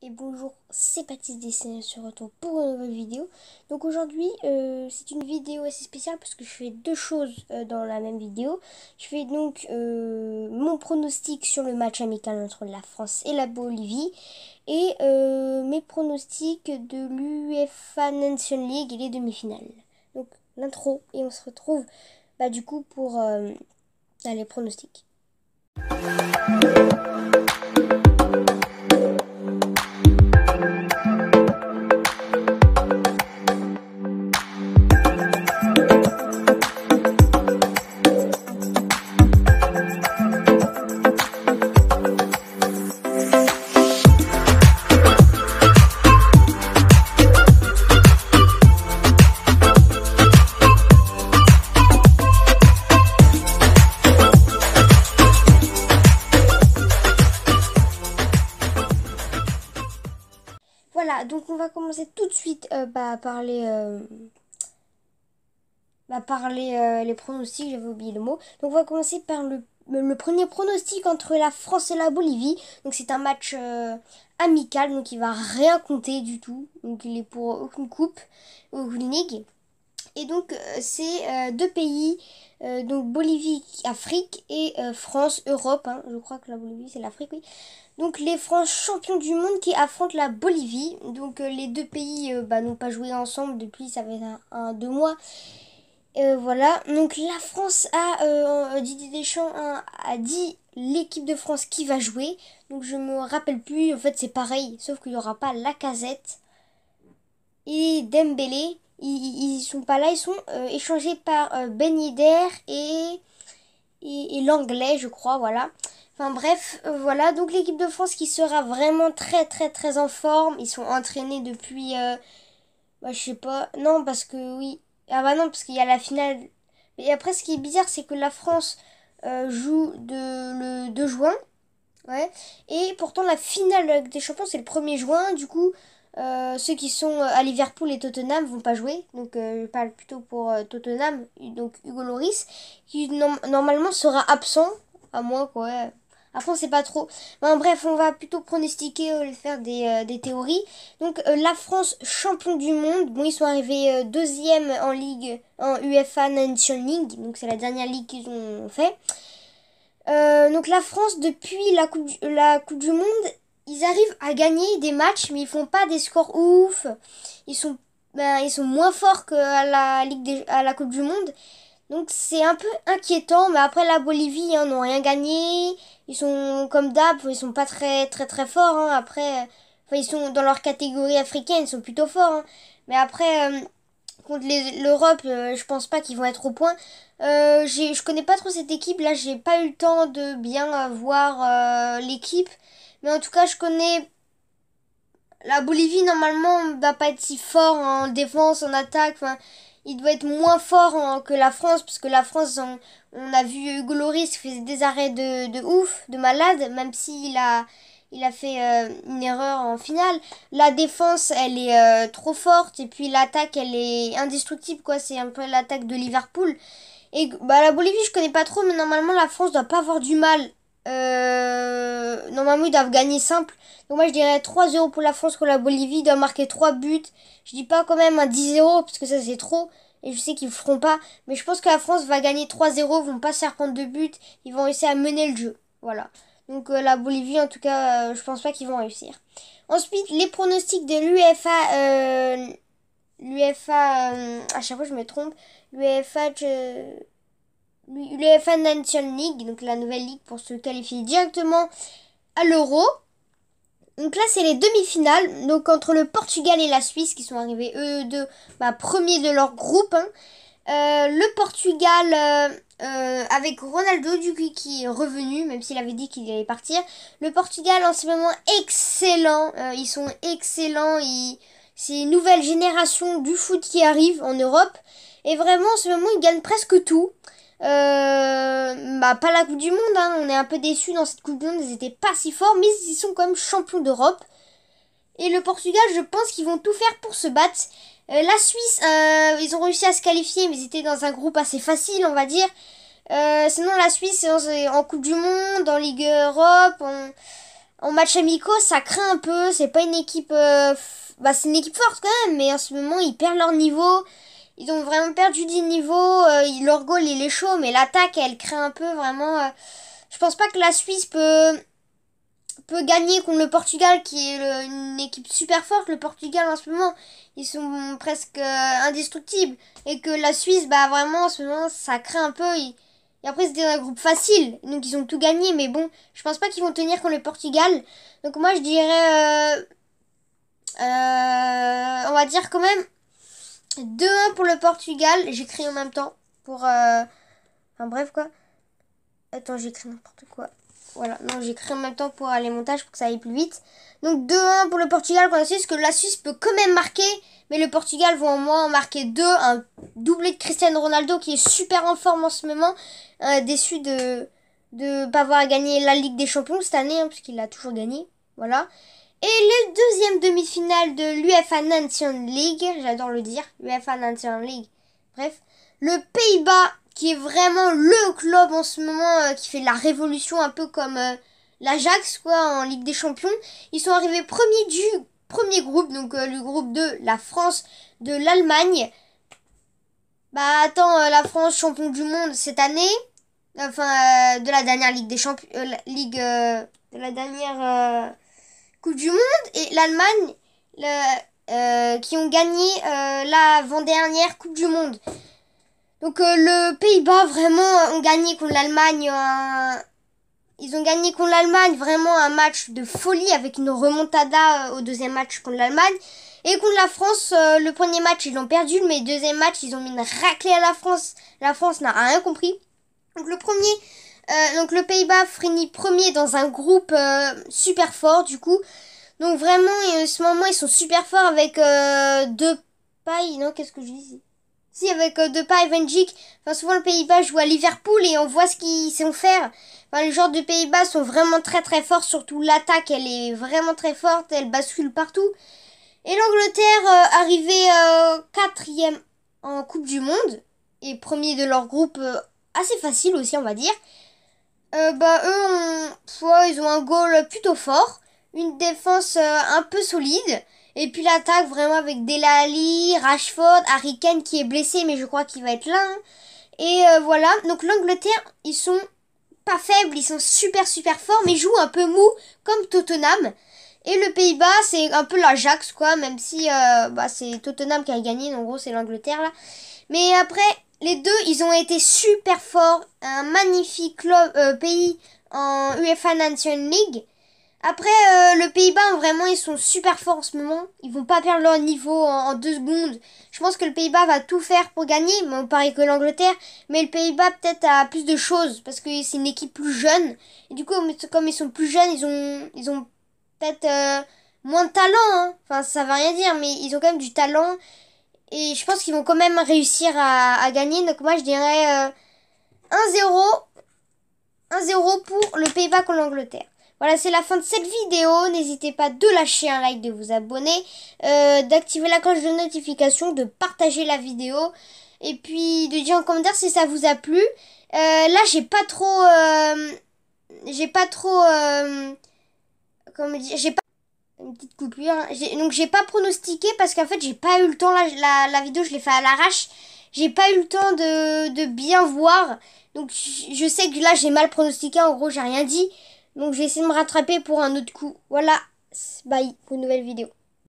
Et bonjour, c'est Baptiste Dessin, on se retrouve pour une nouvelle vidéo. Donc aujourd'hui, c'est une vidéo assez spéciale parce que je fais deux choses dans la même vidéo. Je fais donc mon pronostic sur le match amical entre la France et la Bolivie. Et mes pronostics de l'UEFA Nation League et les demi-finales. Donc l'intro, et on se retrouve du coup pour les pronostics. Voilà, donc on va commencer tout de suite par les pronostics, j'avais oublié le mot. Donc on va commencer par le premier pronostic entre la France et la Bolivie. Donc c'est un match amical, donc il va rien compter du tout. Donc il est pour aucune coupe, aucune ligue. Et donc c'est deux pays, donc Bolivie, Afrique et France, Europe. Je crois que la Bolivie c'est l'Afrique, oui. Donc les France champions du monde qui affrontent la Bolivie. Donc les deux pays n'ont pas joué ensemble depuis ça fait 2 mois. Voilà, donc la France Didier Deschamps a dit l'équipe de France qui va jouer. Donc je me rappelle plus, en fait c'est pareil, sauf qu'il n'y aura pas Lacazette et Dembélé. Ils sont pas là, ils sont échangés par Ben Yedder et l'anglais, je crois, voilà. Enfin bref, voilà, donc l'équipe de France qui sera vraiment très très très en forme. Ils sont entraînés depuis, je sais pas, non parce que oui, ah bah non parce qu'il y a la finale. Et après ce qui est bizarre c'est que la France joue le 2 juin, ouais, et pourtant la finale des champions c'est le 1er juin, du coup ceux qui sont à Liverpool et Tottenham vont pas jouer, donc je parle plutôt pour Tottenham, donc Hugo Lloris, qui normalement sera absent, à moins quoi, ouais. Après on sait pas trop. Bon, bref, on va plutôt pronostiquer, faire des théories. Donc la France, champion du monde, bon ils sont arrivés deuxième en ligue, en UEFA Nation League, donc c'est la dernière ligue qu'ils ont fait. Donc la France, depuis la coupe du Monde, ils arrivent à gagner des matchs, mais ils font pas des scores ouf. Ils sont moins forts qu'à à la Coupe du Monde. Donc c'est un peu inquiétant, mais après la Bolivie, n'ont rien gagné. Ils sont comme d'hab, ils sont pas très très très forts. Après, enfin, ils sont dans leur catégorie africaine, ils sont plutôt forts. Mais après, contre l'Europe, je pense pas qu'ils vont être au point. Je connais pas trop cette équipe. Là, j'ai pas eu le temps de bien voir l'équipe. Mais en tout cas, je connais la Bolivie. Normalement, va pas être si fort en défense, en attaque. Enfin, il doit être moins fort que la France. Parce que la France, on a vu Hugo Lloris qui faisait des arrêts de ouf, de malade. Même s'il a fait une erreur en finale. La défense, elle est trop forte. Et puis l'attaque, elle est indestructible, quoi. C'est un peu l'attaque de Liverpool. Et la Bolivie, je connais pas trop, mais normalement, la France doit pas avoir du mal. Normalement, ils doivent gagner simple. Donc moi, je dirais 3-0 pour la France, que la Bolivie doit marquer 3 buts. Je dis pas quand même un 10-0, parce que ça, c'est trop. Et je sais qu'ils le feront pas. Mais je pense que la France va gagner 3-0, vont pas se faire prendre de buts. Ils vont réussir à mener le jeu. Voilà. Donc la Bolivie, en tout cas, je pense pas qu'ils vont réussir. Ensuite, les pronostics de l'UEFA, à chaque fois je me trompe, l'UEFA Nation League, donc la nouvelle ligue pour se qualifier directement à l'Euro. Donc là, c'est les demi-finales, donc entre le Portugal et la Suisse qui sont arrivés eux deux premiers de leur groupe. Le Portugal, avec Ronaldo du coup, qui est revenu, même s'il avait dit qu'il allait partir. Le Portugal en ce moment excellent, ils sont excellents, c'est une nouvelle génération du foot qui arrive en Europe. Et vraiment en ce moment ils gagnent presque tout. Pas la Coupe du Monde, on est un peu déçus dans cette Coupe du Monde, ils étaient pas si forts, mais ils sont quand même champions d'Europe. Et le Portugal, je pense qu'ils vont tout faire pour se battre. La Suisse, ils ont réussi à se qualifier, mais ils étaient dans un groupe assez facile, on va dire. Sinon, la Suisse, c'est en Coupe du Monde, en Ligue Europe, En match amicaux, ça craint un peu. C'est pas une équipe... bah, c'est une équipe forte quand même, mais en ce moment, ils perdent leur niveau. Ils ont vraiment perdu du niveau. Leur goal, il est chaud, mais l'attaque, elle craint un peu vraiment. Je pense pas que la Suisse peut gagner contre le Portugal, qui est une équipe super forte. Le Portugal, en ce moment, ils sont presque indestructibles. Et que la Suisse, bah vraiment, en ce moment, ça craint un peu. Et après, c'était un groupe facile. Donc, ils ont tout gagné. Mais bon, je pense pas qu'ils vont tenir contre le Portugal. Donc, moi, je dirais... on va dire quand même 2-1 pour le Portugal. J'écris en même temps. Enfin, bref, quoi. Attends, j'écris n'importe quoi. Voilà, non, j'écris en même temps pour aller montage pour que ça aille plus vite. Donc 2-1 pour le Portugal contre la Suisse, que la Suisse peut quand même marquer, mais le Portugal va au moins en marquer 2. Un doublé de Cristiano Ronaldo qui est super en forme en ce moment. Déçu de ne pas avoir gagné la Ligue des Champions cette année, hein, puisqu'il l'a toujours gagné. Voilà. Et le deuxième demi-finale de l'UEFA Nations League, j'adore le dire, UEFA Nations League. Bref, le Pays-Bas qui est vraiment le club en ce moment qui fait la révolution un peu comme l'Ajax quoi en Ligue des Champions. Ils sont arrivés premiers du premier groupe, donc le groupe de la France, de l'Allemagne. Bah attends, la France champion du monde cette année, enfin de la dernière Ligue des Champions, de la dernière Coupe du Monde, et l'Allemagne qui ont gagné l'avant-dernière Coupe du Monde. Donc le Pays-Bas vraiment ont gagné contre l'Allemagne. Ils ont gagné contre l'Allemagne vraiment un match de folie avec une remontada au deuxième match contre l'Allemagne. Et contre la France, le premier match ils l'ont perdu, mais le deuxième match ils ont mis une raclée à la France. La France n'a rien compris. Donc donc le Pays-Bas finit premier dans un groupe super fort du coup. Donc vraiment, en ce moment, ils sont super forts avec deux pailles. Non, qu'est-ce que je dis? Si, avec Depay et Van Dijk. Enfin, souvent, le Pays-Bas joue à Liverpool et on voit ce qu'ils savent faire. Enfin, les joueurs de Pays-Bas sont vraiment très très forts. Surtout l'attaque, elle est vraiment très forte. Elle bascule partout. Et l'Angleterre, arrivée quatrième en Coupe du Monde. Et premier de leur groupe, assez facile aussi, on va dire. Bah, ils ont un goal plutôt fort. Une défense un peu solide. Et puis l'attaque vraiment avec Dele Alli, Rashford, Harry Kane qui est blessé mais je crois qu'il va être là. Hein. Et voilà, donc l'Angleterre, ils sont pas faibles, ils sont super super forts mais ils jouent un peu mou comme Tottenham. Et le Pays-Bas, c'est un peu l'Ajax quoi, même si c'est Tottenham qui a gagné, en gros c'est l'Angleterre là. Mais après, les deux, ils ont été super forts, un magnifique pays en UEFA Nations League. Après, le Pays-Bas, vraiment, ils sont super forts en ce moment. Ils vont pas perdre leur niveau en 2 secondes. Je pense que le Pays-Bas va tout faire pour gagner, mais on parie que l'Angleterre. Mais le Pays-Bas, peut-être, a plus de choses, parce que c'est une équipe plus jeune. Et du coup, comme ils sont plus jeunes, ils ont peut-être moins de talent. Hein. Enfin, ça veut rien dire, mais ils ont quand même du talent. Et je pense qu'ils vont quand même réussir à gagner. Donc moi, je dirais 1-0. 1-0 pour le Pays-Bas contre l'Angleterre. Voilà, c'est la fin de cette vidéo. N'hésitez pas de lâcher un like, de vous abonner, d'activer la cloche de notification, de partager la vidéo. Et puis de dire en commentaire si ça vous a plu. Là, j'ai pas trop... comment dire, j'ai pas une petite coupure. Donc j'ai pas pronostiqué parce qu'en fait j'ai pas eu le temps. La vidéo je l'ai fait à l'arrache. J'ai pas eu le temps de bien voir. Donc je sais que là j'ai mal pronostiqué. En gros j'ai rien dit. Donc je vais essayer de me rattraper pour un autre coup. Voilà. Bye. Pour une nouvelle vidéo.